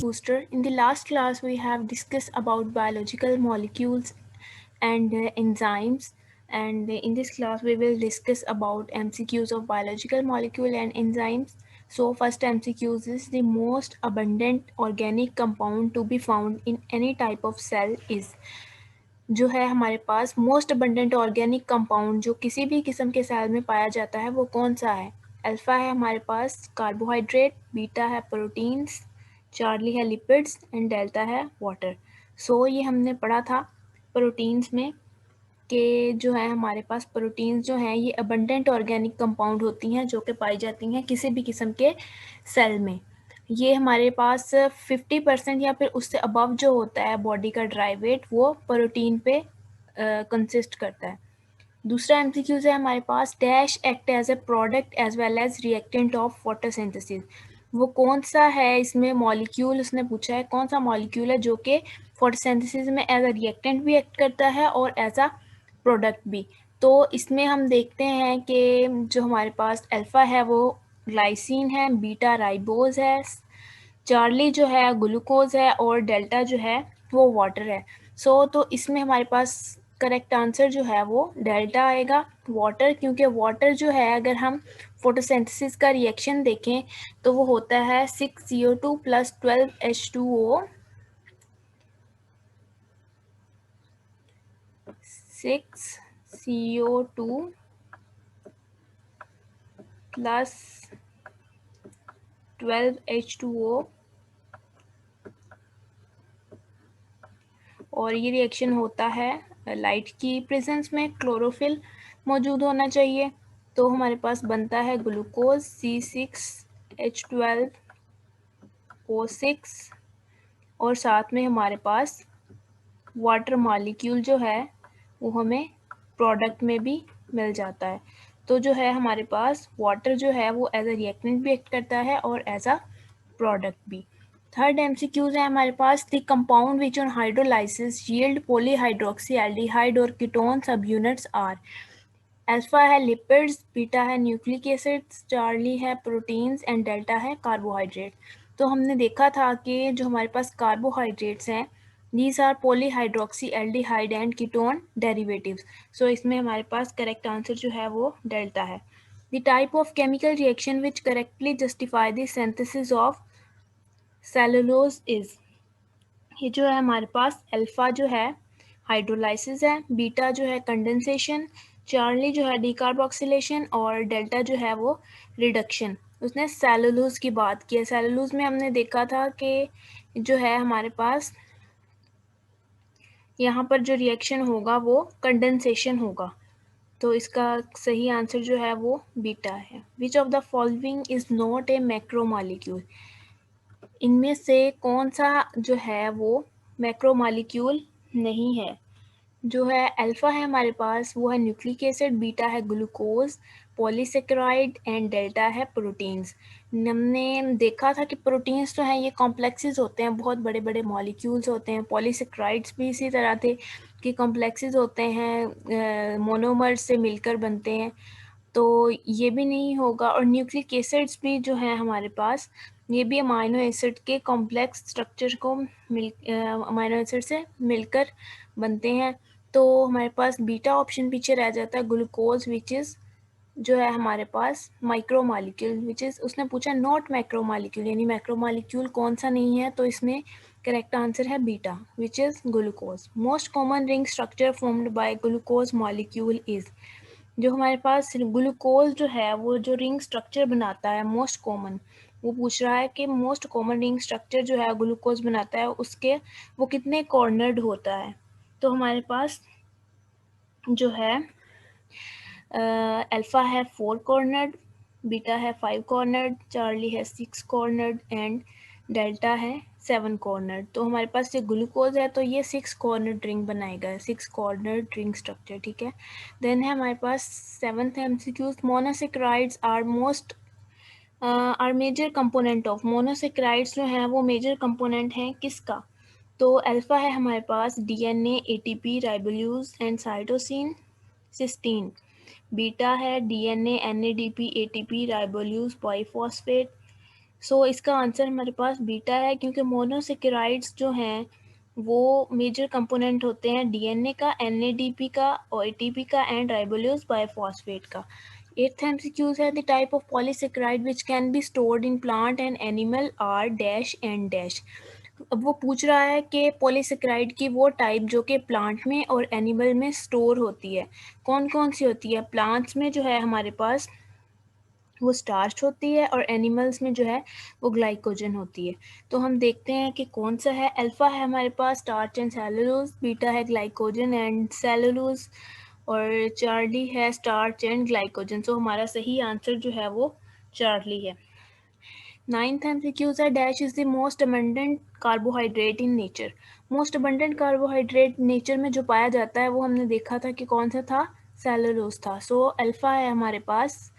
Booster. In the last class, we have discussed about biological molecules and enzymes. And in this class, we will discuss about MCQs of biological molecule and enzymes. So first MCQs is the most abundant organic compound to be found in any type of cell is. जो है हमारे पास most abundant organic compound जो किसी भी किस्म के cell में पाया जाता है वो कौन सा है? अल्फा है हमारे पास कार्बोहाइड्रेट, बीटा है प्रोटीन्स, चार्ली है लिपिड्स एंड डेल्टा है वाटर। सो ये हमने पढ़ा था प्रोटीन्स में कि जो है हमारे पास प्रोटीन्स जो हैं ये अबंडेंट ऑर्गेनिक कंपाउंड होती हैं जो कि पाई जाती हैं किसी भी किस्म के सेल में। ये हमारे पास 50% या फिर उससे अबव जो होता है बॉडी का ड्राई वेट वो प्रोटीन पे कंसिस्ट करता है। दूसरा एमसीक्यूज है हमारे पास dash act as a product as well as reactant of photosynthesis. वो कौन सा है इसमें मॉलिक्यूल उसने पूछा है कौन सा मॉलिक्यूल है जो कि फोटोसिंथेसिस में एज अ रिएक्टेंट भी एक्ट करता है और एज अ प्रोडक्ट भी। तो इसमें हम देखते हैं कि जो हमारे पास अल्फ़ा है वो ग्लाइसिन है, बीटा राइबोज है, चार्ली जो है ग्लूकोज है और डेल्टा जो है वो वाटर है। तो इसमें हमारे पास करेक्ट आंसर जो है वो डेल्टा आएगा, वाटर, क्योंकि वाटर जो है अगर हम फोटोसिंथेसिस का रिएक्शन देखें तो वो होता है 6CO2 + 12H2O, 6CO2 + 12H2O, और ये रिएक्शन होता है लाइट की प्रेजेंस में, क्लोरोफिल मौजूद होना चाहिए। तो हमारे पास बनता है ग्लूकोज C6H12O6 और साथ में हमारे पास वाटर मॉलिक्यूल जो है वो हमें प्रोडक्ट में भी मिल जाता है। तो जो है हमारे पास वाटर जो है वो एज अ रिएक्टेंट भी एक्ट करता है और एज अ प्रोडक्ट भी। थर्ड एमसीक्यूज है हमारे पास the compound which on hydrolysis yield polyhydroxy aldehyde और ketone sub units are. Alpha है लिपिड्स, बीटा है न्यूक्लिक एसिड्स, चार्ली है प्रोटीन्स एंड डेल्टा है कार्बोहाइड्रेट। तो हमने देखा था कि जो हमारे पास कार्बोहाइड्रेट्स हैं these are polyhydroxyaldehyde and ketone derivatives। so इसमें हमारे पास करेक्ट आंसर जो है वो डेल्टा है। the type of chemical reaction which correctly justify the synthesis of cellulose is। ये जो है हमारे पास अल्फा जो है हाइड्रोलाइसिस है, बीटा जो है कंडेंसेशन, चार्ली जो है डीकार्बोक्सिलेशन और डेल्टा जो है वो रिडक्शन। उसने सेलुलोज की बात की है। सेलुलोज में हमने देखा था कि जो है हमारे पास यहाँ पर जो रिएक्शन होगा वो कंडेंसेशन होगा। तो इसका सही आंसर जो है वो बीटा है। Which of the following is not a macromolecule. इनमें से कौन सा जो है वो मैक्रोमॉलिक्यूल नहीं है? जो है अल्फा है हमारे पास वो है न्यूक्लिक एसिड, बीटा है ग्लूकोज, पॉलीसेकेराइड एंड डेल्टा है प्रोटीन्स। हमने देखा था कि प्रोटीन्स जो हैं ये कॉम्प्लेक्सेस होते हैं, बहुत बड़े बड़े मॉलिक्यूल्स होते हैं। पॉलीसेकेराइड्स भी इसी तरह थे कि कॉम्प्लेक्सेस होते हैं, मोनोमर्स से मिलकर बनते हैं। तो ये भी नहीं होगा। और न्यूक्लिक एसिड्स भी जो हैं हमारे पास ये भी अमाइनो एसिड के कॉम्प्लेक्स स्ट्रक्चर को अमाइनो एसिड से मिलकर बनते हैं। तो हमारे पास बीटा ऑप्शन पीछे रह जाता है, ग्लूकोज विच इज़ जो है हमारे पास माइक्रोमॉलिक्यूल विच इज़, उसने पूछा नॉट मैक्रोमॉलिक्यूल यानी मैक्रोमॉलिक्यूल कौन सा नहीं है, तो इसमें करेक्ट आंसर है beta which is glucose. Most common ring structure formed by glucose molecule is. जो हमारे पास ग्लूकोज जो है वो जो रिंग स्ट्रक्चर बनाता है मोस्ट कॉमन, वो पूछ रहा है कि मोस्ट कॉमन रिंग स्ट्रक्चर जो है ग्लूकोज बनाता है उसके वो कितने कॉर्नर्ड होता है। तो हमारे पास जो है अल्फ़ा है 4 कॉर्नर्ड, बीटा है 5 कॉर्नर्ड, चार्ली है 6 कॉर्नर्ड एंड डेल्टा है 7 कॉर्नर्ड। तो हमारे पास ये ग्लूकोज है तो ये 6 कॉर्नर्ड रिंग बनाएगा, 6 कॉर्नर्ड रिंग स्ट्रक्चर, ठीक है। देन है हमारे पास 7th MCQs monosaccharides are major component of. Monosaccharides जो हैं वो मेजर कंपोनेंट हैं किसका? तो अल्फ़ा है हमारे पास DNA, ATP, ribulose and cytosine, cysteine. Beta है DNA, NADP, ATP, ribulose, biphosphate, so इसका आंसर हमारे पास बीटा है, क्योंकि मोनोसेकेराइड्स जो हैं वो मेजर कंपोनेंट होते हैं डीएनए का, एनएडीपी का, ओएटीपी का एंड राइबोलोज बायोफॉस्फेट का। एट्थ एमसीक्यूज है the type of polysaccharide which can be stored in plant and animal are dash and dash. अब वो पूछ रहा है कि पॉलीसेकेराइड की वो टाइप जो कि प्लांट में और एनिमल में स्टोर होती है, कौन कौन सी होती है। प्लांट्स में जो है हमारे पास वो स्टार्च होती है और एनिमल्स में जो है वो ग्लाइकोजन होती है। तो हम देखते हैं कि कौन सा है। अल्फ़ा है हमारे पास स्टार्च एंड सेलुलोज, बीटा है ग्लाइकोजन एंड सेलुलोज, और चार्ली है स्टार्च एंड ग्लाइकोजन। सो हमारा सही आंसर जो है वो चार्ली है। नाइन्थ एमसीक्यूज है dash is the most abundant carbohydrate in nature. Most abundant carbohydrate nature में जो पाया जाता है वो हमने देखा था कि कौन सा था, सेलुलोज था। सो अल्फ़ा है हमारे पास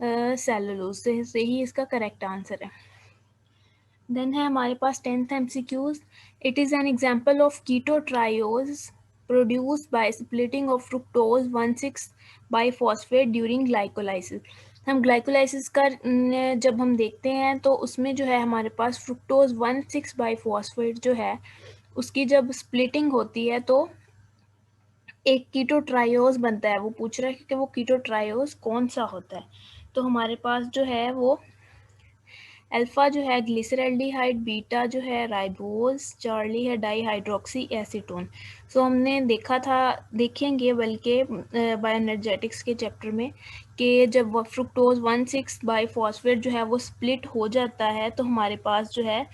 सेलुलोज से ही इसका करेक्ट आंसर है। देन है हमारे पास tenth MCQs, it is an example of keto triose produced by splitting of fructose 1,6 biphosphate during glycolysis. हम ग्लाइकोलाइसिस का जब हम देखते हैं तो उसमें जो है हमारे पास फ्रुक्टोज 1,6 बाईफॉस्फेट जो है उसकी जब स्प्लिटिंग होती है तो एक कीटो ट्रायोज बनता है। वो पूछ रहा है कि वो कीटो ट्रायोज कौन सा होता है। तो हमारे पास जो है वो अल्फ़ा जो है ग्लिसरल्डिहाइड, बीटा जो है राइबोज, चार्ली है डाईहाइड्रोक्सी एसीटोन। सो हमने देखा था, देखेंगे बल्कि बायोएनर्जेटिक्स के चैप्टर में कि जब फ्रुक्टोज 1,6 बाईफॉस्फेट जो है वो स्प्लिट हो जाता है तो हमारे पास जो है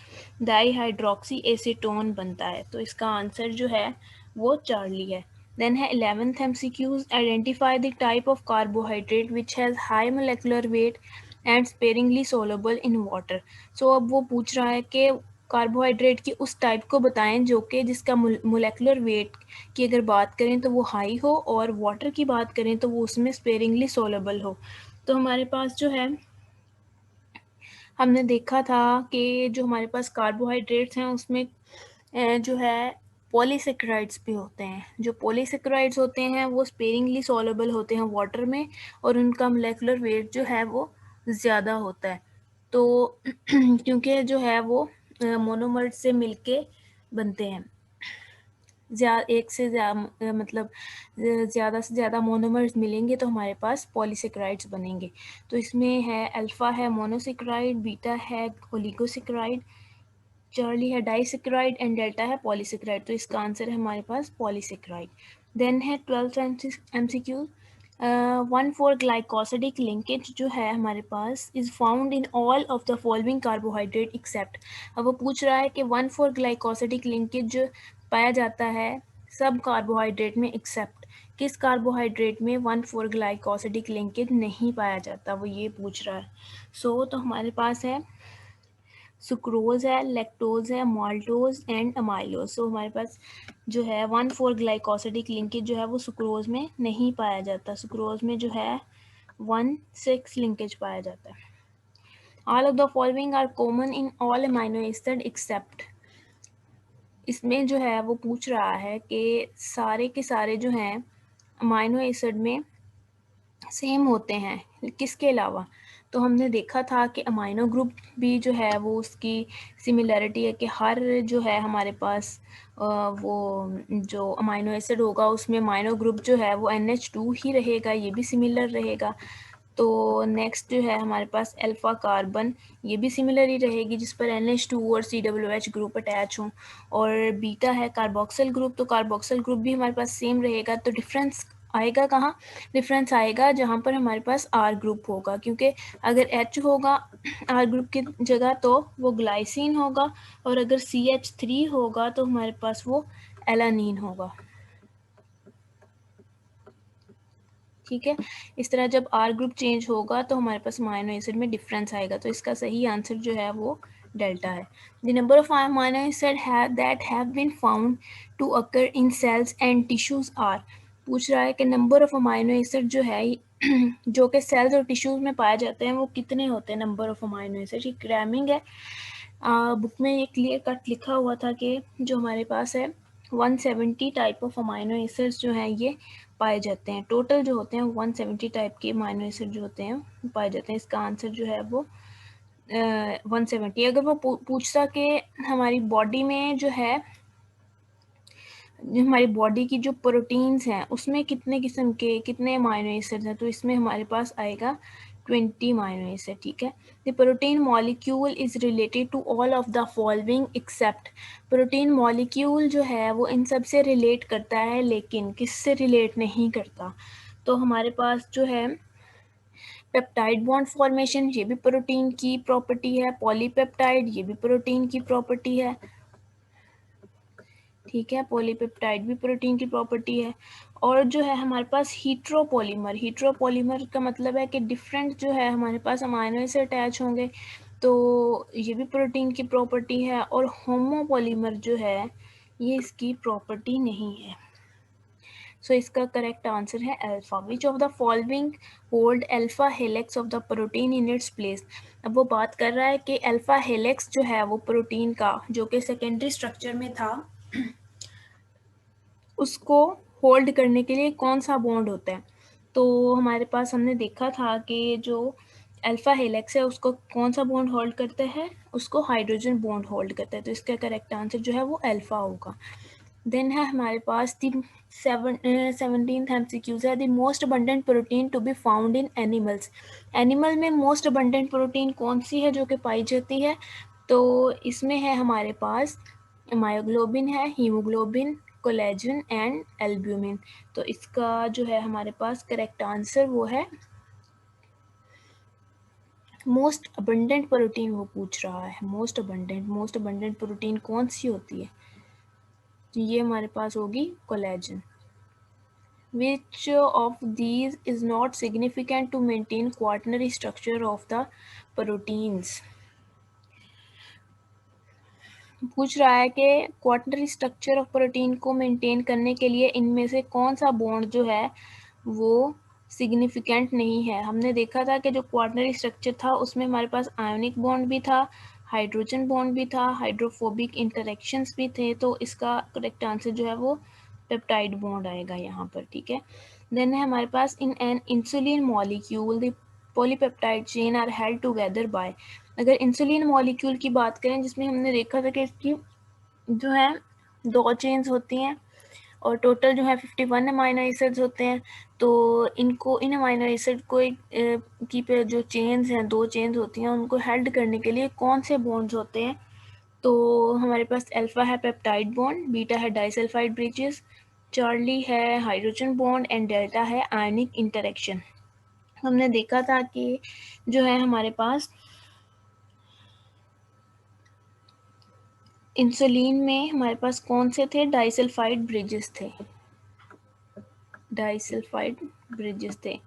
डाईहाइड्रोक्सी एसीटोन बनता है। तो इसका आंसर जो है वो चार्ली है। देन है 11th MCQs, identify the type of carbohydrate which has high molecular weight and sparingly soluble in water. So अब वो पूछ रहा है कि कार्बोहाइड्रेट की उस टाइप को बताएं जो कि जिसका मोलेकुलर वेट की अगर बात करें तो वो हाई हो और वाटर की बात करें तो वो उसमें स्पेरिंगली सोलेबल हो। तो हमारे पास जो है हमने देखा था कि जो हमारे पास कार्बोहाइड्रेट्स हैं उसमें जो है पॉलीसेकेराइड्स भी होते हैं। जो पॉलीसेकेराइड्स होते हैं वो स्पेरिंगली सॉल्युबल होते हैं वाटर में और उनका मोलेकुलर वेट जो है वो ज़्यादा होता है। तो क्योंकि जो है वो मोनोमर्स से मिलके बनते हैं, एक से मतलब ज़्यादा से ज़्यादा मोनोमर्स मिलेंगे तो हमारे पास पॉलीसेकेराइड्स बनेंगे। तो इसमें है अल्फ़ा है मोनोसेकेराइड, बीटा है ओलिगोसेकेराइड, चार्ली है डाइसेकेराइड एंड डेल्टा है पॉलीसेकेराइड। तो इसका आंसर है हमारे पास पॉलीसेकेराइड। देन है 12th MCQ, 1,4 ग्लाइकोसिडिक लिंकेज जो है हमारे पास is found in all of the following carbohydrate except. अब वो पूछ रहा है कि 1,4 ग्लाइकोसिडिक लिंकेज पाया जाता है सब कार्बोहाइड्रेट में एक्सेप्ट किस कार्बोहाइड्रेट में 1,4 ग्लाइकोसिडिक लिंकेज नहीं पाया जाता, वो ये पूछ रहा है। सो तो हमारे पास है सुक्रोज है, लैक्टोज है, माल्टोज एंड अमाइलोज। सो हमारे पास जो है 1,4 ग्लाइकोसिडिक लिंकेज जो है वो सुक्रोज में नहीं पाया जाता। सुक्रोज में जो है 1,6 लिंकेज पाया जाता है। All of the following are common in all amino acid except. इसमें जो है वो पूछ रहा है कि सारे के सारे जो हैं अमाइनो एसिड में सेम होते हैं किसके अलावा। तो हमने देखा था कि अमाइनो ग्रुप भी जो है वो उसकी सिमिलरिटी है कि हर जो है हमारे पास वो जो अमाइनो एसिड होगा उसमें अमाइनो ग्रुप जो है वो NH2 ही रहेगा, ये भी सिमिलर रहेगा। तो नेक्स्ट जो है हमारे पास अल्फ़ा कार्बन, ये भी सिमिलर ही रहेगी जिस पर NH2 और COOH ग्रुप अटैच हों। और बीटा है कार्बोक्सिल ग्रुप, तो कार्बोक्सिल ग्रुप भी हमारे पास सेम रहेगा। तो डिफरेंस आएगा कहाँ, डिफरेंस आएगा जहाँ पर हमारे पास R ग्रुप होगा, क्योंकि अगर H होगा R ग्रुप की जगह तो वो ग्लाइसिन होगा और अगर CH3 होगा तो हमारे पास वो एलानीन होगा। ठीक है, इस तरह जब R ग्रुप चेंज होगा तो हमारे पास अमाइनो एसिड में डिफरेंस आएगा। तो इसका सही आंसर जो है वो डेल्टा है। The number of amino acid that have been found to occur in cells and tissues are. पूछ रहा है कि नंबर ऑफ अमाइनो एसिड जो है जो कि सेल्स और टिश्यूज में पाए जाते हैं वो कितने होते हैं। नंबर ऑफ अमाइनो एसिड की क्रैमिंग है, बुक में ये क्लियर कट लिखा हुआ था कि जो हमारे पास है 170 टाइप ऑफ अमाइनो एसिड्स जो हैं ये पाए जाते हैं। टोटल जो होते हैं 170 टाइप के अमाइनो एसिड जो होते हैं पाए जाते हैं। इसका आंसर जो है वो 170। अगर वो पूछता कि हमारी बॉडी में जो है, हमारी बॉडी की जो प्रोटीन्स हैं उसमें कितने किस्म के कितने अमाइनो एसिड हैं, तो इसमें हमारे पास आएगा 20 अमाइनो एसिड। ठीक है। The protein molecule is related to all of the following except. Protein molecule जो है वो इन सब से रिलेट करता है, लेकिन किससे रिलेट नहीं करता? तो हमारे पास जो है पेप्टाइड बॉन्ड फॉर्मेशन, ये भी प्रोटीन की प्रॉपर्टी है। पॉलीपेप्टाइड, ये भी प्रोटीन की प्रॉपर्टी है। ठीक है, पॉलीपेप्टाइड भी प्रोटीन की प्रॉपर्टी है। और जो है हमारे पास हीट्रोपॉलीमर, हीट्रोपॉलीमर का मतलब है कि डिफरेंट जो है हमारे पास अमाइनो एसिड अटैच होंगे, तो ये भी प्रोटीन की प्रॉपर्टी है। और होमोपॉलीमर जो है ये इसकी प्रॉपर्टी नहीं है। सो इसका करेक्ट आंसर है alpha. Which of the following hold alpha helix of the protein in its place. अब वो बात कर रहा है कि अल्फा हेलिक्स जो है वो प्रोटीन का जो कि सेकेंडरी स्ट्रक्चर में था, उसको होल्ड करने के लिए कौन सा बॉन्ड होता है? तो हमारे पास हमने देखा था कि जो अल्फा हेलिक्स है उसको कौन सा बॉन्ड होल्ड करता है? उसको हाइड्रोजन बॉन्ड होल्ड करता है। तो इसका करेक्ट आंसर जो है वो अल्फा होगा। देन है हमारे पास दी 17th MCQs है, the most abundant protein to be found in animals. Animal में मोस्ट अबंडेंट प्रोटीन कौन सी है जो कि पाई जाती है? तो इसमें है हमारे पास मायोग्लोबिन है, हीमोग्लोबिन, कोलेजन एंड एल्ब्यूमिन। तो इसका जो है हमारे पास करेक्ट आंसर वो है मोस्ट अबंडेंट प्रोटीन। वो पूछ रहा है मोस्ट अबंडेंट प्रोटीन कौन सी होती है? तो ये हमारे पास होगी collagen. Which of these is not significant to maintain quaternary structure of the proteins? पूछ रहा है कि क्वाटरनरी स्ट्रक्चर ऑफ प्रोटीन को मेंटेन करने के लिए इनमें से कौन सा बॉन्ड जो है वो सिग्निफिकेंट नहीं है। हमने देखा था कि जो क्वाटरनरी स्ट्रक्चर था उसमें हमारे पास आयोनिक बॉन्ड भी था, हाइड्रोजन बॉन्ड भी था, हाइड्रोफोबिक इंटरेक्शंस भी थे। तो इसका करेक्ट आंसर जो है वो पेप्टाइड बॉन्ड आएगा यहाँ पर। ठीक है। देन है हमारे पास in an insulin molecule the polypeptide chain are held together by. अगर इंसुलिन मॉलिक्यूल की बात करें जिसमें हमने देखा था कि इसकी जो है 2 चेन्स होती हैं और टोटल जो है 51 अमाइनो एसिड्स होते हैं। तो इनको इन अमाइनो एसिड को की पे जो चेन्स हैं 2 चेन्स होती हैं उनको हेल्ड करने के लिए कौन से बॉन्ड्स होते हैं? तो हमारे पास अल्फा है पेप्टाइड बॉन्ड, बीटा है डाइसल्फाइड ब्रिजेस, चार्ली है हाइड्रोजन बॉन्ड एंड डेल्टा है आयनिक इंटरेक्शन। हमने देखा था कि जो है हमारे पास इंसुलिन में हमारे पास कौन से थे? डाइसल्फाइड ब्रिजेस थे, डाइसल्फाइड ब्रिजेस थे।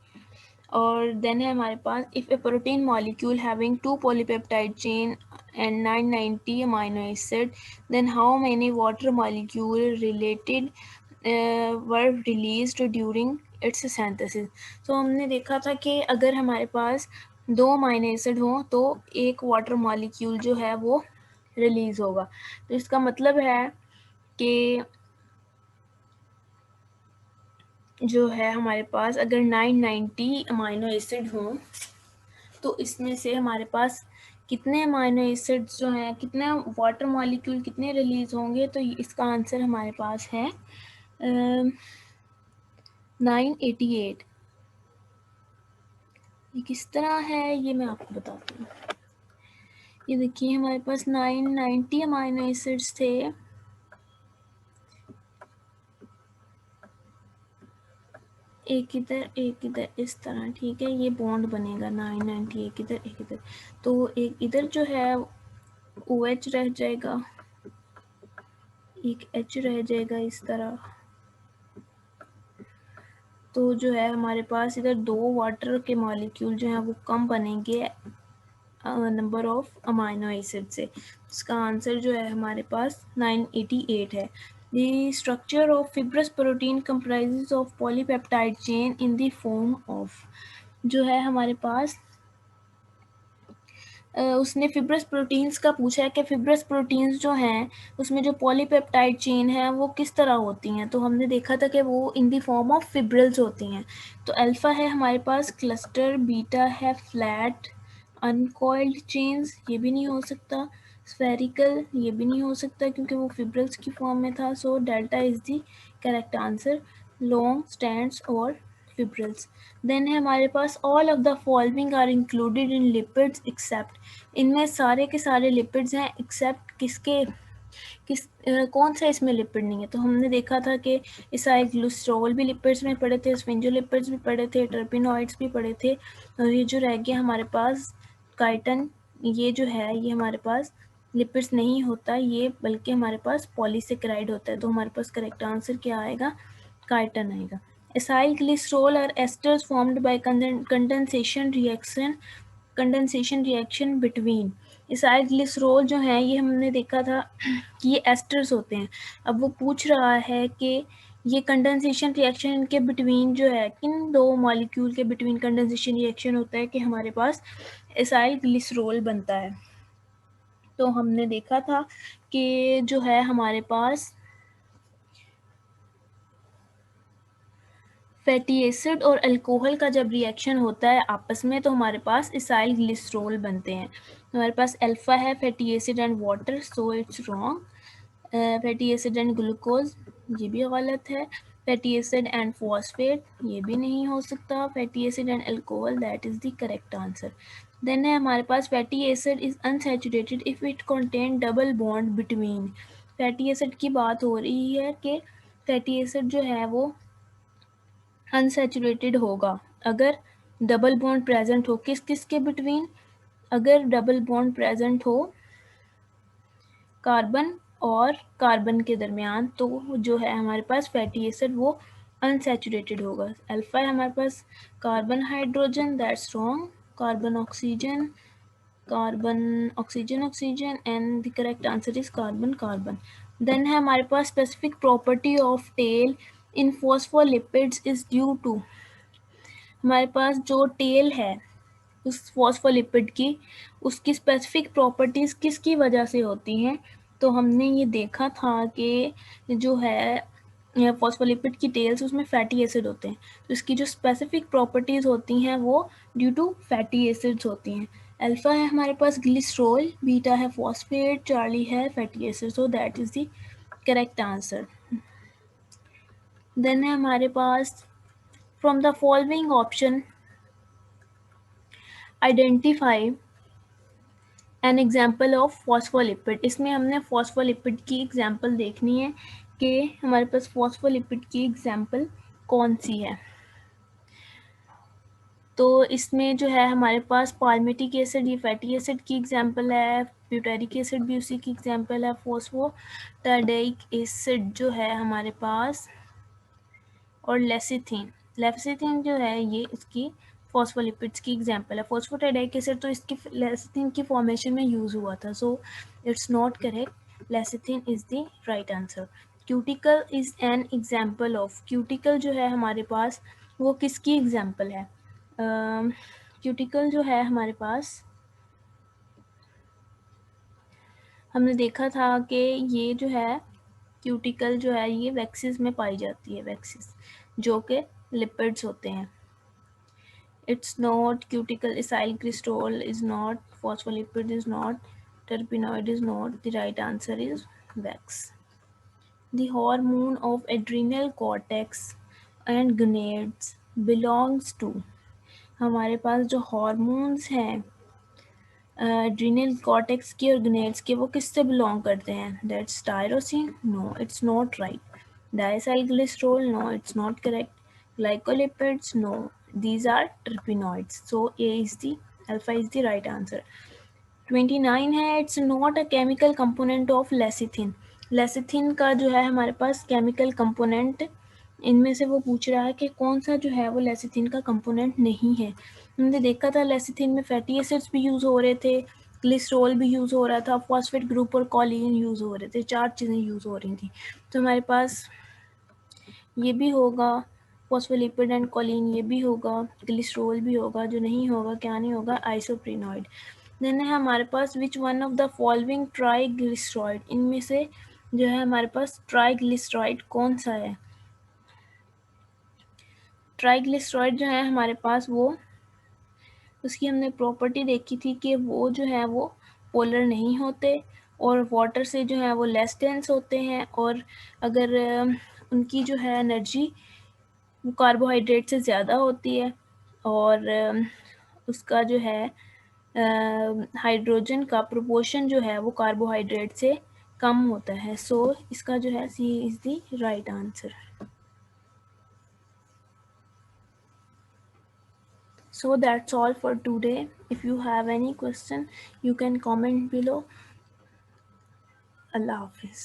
और देन है हमारे पास if a protein molecule having 2 polypeptide chain and 990 amino acid then how many water molecule related were released during its synthesis. तो हमने देखा था कि अगर हमारे पास 2 अमाइनो एसिड हो तो एक वाटर मॉलिक्यूल जो है वो रिलीज होगा। तो इसका मतलब है कि जो है हमारे पास अगर 990 अमाइनो एसिड हों तो इसमें से हमारे पास कितने अमाइनो एसिड्स जो हैं, कितने वाटर मॉलिक्यूल कितने रिलीज होंगे? तो इसका आंसर हमारे पास है 988। ये किस तरह है ये मैं आपको बताती हूँ। ये देखिए हमारे पास 990 अमाइनो एसिड्स थे, एक इधर इस तरह। ठीक है, ये बॉन्ड बनेगा 990, एक इधर एक इधर। तो एक इधर जो है OH रह जाएगा, एक H रह जाएगा इस तरह। तो जो है हमारे पास इधर 2 वाटर के मॉलिक्यूल जो हैं वो कम बनेंगे नंबर ऑफ अमाइनो एसिड से। इसका आंसर जो है हमारे पास 988 है। The structure of fibrous protein comprises of polypeptide chain in the form of. जो है हमारे पास उसने फिब्रस प्रोटीन्स का पूछा है कि फिब्रस प्रोटीन्स जो हैं उसमें जो पॉलीपेप्टाइड चेन है वो किस तरह होती हैं। तो हमने देखा था कि वो in the form of fibrils होती हैं। तो अल्फा है हमारे पास क्लस्टर, बीटा है फ्लैट, अनकॉइल्ड चेन्स ये भी नहीं हो सकता, स्फेरिकल ये भी नहीं हो सकता क्योंकि वो फिब्रिल्स की फॉर्म में था, so delta is the correct answer, long strands और फिब्रिल्स। देन है हमारे पास all of the following are included in lipids except, इनमें सारे के सारे लिपिड्स हैं एक्सेप्ट किसके, कौन सा इसमें लिपिड नहीं है। तो हमने देखा था कि इसाइक्लोस्ट्रोल भी लिपिड्स में पड़े थे, स्फिंजोलिपिड्स भी पड़े थे, टर्पिनॉइड्स भी पड़े थे, और ये जो रह गया हमारे पास काइटन, ये जो है ये हमारे पास लिपिड्स नहीं होता ये, बल्कि हमारे पास पॉलीसेकेराइड होता है। तो हमारे पास करेक्ट आंसर क्या आएगा, काइटन आएगा। Acyl glycerol are esters formed by condensation reaction between. Acyl glycerol जो है ये हमने देखा था कि ये एस्टर्स होते हैं। अब वो पूछ रहा है कि ये कंडेंसेशन रिएक्शन इनके बिटवीन जो है, किन दो मॉलिक्यूल के बिटवीन कंडेंसेशन रिएक्शन होता है कि हमारे पास एसाइल ग्लिसरॉल बनता है। तो हमने देखा था कि जो है हमारे पास फैटी एसिड और अल्कोहल का जब रिएक्शन होता है आपस में, तो हमारे पास इसाइल ग्लिसरॉल बनते हैं। हमारे पास अल्फा है fatty acid and water, so it's wrong. Fatty acid and glucose ये भी गलत है। फैटी एसिड एंड फॉस्फेट ये भी नहीं हो सकता। Fatty acid and alcohol that is the correct answer. Then है हमारे पास fatty acid is unsaturated if it contain double bond between. Fatty acid की बात हो रही है कि फैटी एसिड जो है वो अनसैचुरेटेड होगा अगर डबल बॉन्ड प्रेजेंट हो, किस किस के बिटवीन, अगर डबल बॉन्ड प्रेजेंट हो कार्बन और कार्बन के दरमियान, तो जो है हमारे पास फैटी एसिड वो अनसैचुरेटेड होगा। अल्फा है हमारे पास carbon hydrogen, that's wrong. Carbon oxygen, carbon oxygen oxygen, and the correct answer is carbon carbon. Then है हमारे पास specific property of tail in phospholipids is due to. हमारे पास जो टेल है उस फॉस्फोलिपिड की, उसकी स्पेसिफिक प्रॉपर्टीज़ किसकी वजह से होती हैं। तो हमने ये देखा था कि जो है फॉस्फोलिपिड की टेल्स उसमें फैटी एसिड होते हैं, तो इसकी जो स्पेसिफिक प्रॉपर्टीज़ होती हैं वो ड्यू टू फैटी एसिड्स होती हैं। अल्फा है हमारे पास ग्लिसरॉल, बीटा है फॉस्फेट, चार्ली है fatty acid, so that is the correct answer. Then है हमारे पास from the following option identify an example of phospholipid. इसमें हमने फॉस्फोलिपिड की एग्जाम्पल देखनी है कि हमारे पास फॉस्फोलिपिड की एग्जाम्पल कौन सी है। तो इसमें जो है हमारे पास पाल्मिटिक एसिड ये फैटी एसिड की एग्जाम्पल है, ब्यूटेरिक एसिड भी उसी की एग्जाम्पल है, फॉस्फोटाइडिक एसिड जो है हमारे पास, और लेसिथिन जो है ये इसकी फॉस्फोलिपिड्स की एग्जांपल है। फॉस्फोटाइडिक एसिड तो इसकी लेसिथिन की फॉर्मेशन में यूज हुआ था, so it's not correct, lecithin is the right answer. Cuticle is an example of, cuticle जो है हमारे पास वो किसकी एग्जांपल है। क्यूटिकल जो है हमारे पास हमने देखा था कि ये जो है क्यूटिकल जो है ये वैक्सिस में पाई जाती है, वैक्सिस जो कि लिपिड्स होते हैं। It's not cuticle, acyl crystol is not, phospholipid is not, terpenoid is not. The right answer is wax. The hormone of adrenal cortex and gonads belongs to, हमारे पास जो हॉर्मोन्स हैं एड्रीनल कॉर्टेक्स के और गनेड्स के, वो किससे बिलोंग करते हैं, that's tyrosine, no it's not right. Diacylglycerol, no it's not correct. Glycolipids, no these are terpenoids, so A is the alpha is the right answer। 29 है it's not a chemical component of lecithin. Lecithin का जो है हमारे पास chemical component, इनमें से वो पूछ रहा है कि कौन सा जो है वो लेसिथिन का कंपोनेंट नहीं है। हमने देखा था लेसिथिन में फैटी एसिड्स भी यूज़ हो रहे थे, ग्लिसरॉल भी यूज़ हो रहा था, फॉस्फेट ग्रुप और कॉलिन यूज़ हो रहे थे, 4 चीज़ें यूज़ हो रही थी। तो हमारे पास ये भी होगा, फॉस्फोलिपिड एंड कॉलिन ये भी होगा, ग्लिसरॉल भी होगा, जो नहीं होगा क्या नहीं होगा, आइसोप्रेनॉइड। देन है हमारे पास which one of the following triglyceride, इनमें से जो है हमारे पास ट्राइग्लिसराइड कौन सा है। ट्राइग्लिसराइड जो है हमारे पास वो उसकी हमने प्रॉपर्टी देखी थी कि वो जो है वो पोलर नहीं होते और वाटर से जो है वो लेस डेंस होते हैं, और अगर उनकी जो है एनर्जी वो कार्बोहाइड्रेट से ज़्यादा होती है, और उसका जो है हाइड्रोजन का प्रोपोर्शन जो है वो कार्बोहाइड्रेट से कम होता है। सो इसका जो है C is the right answer. So that's all for today. If you have any question, you can comment below. Allah Hafiz.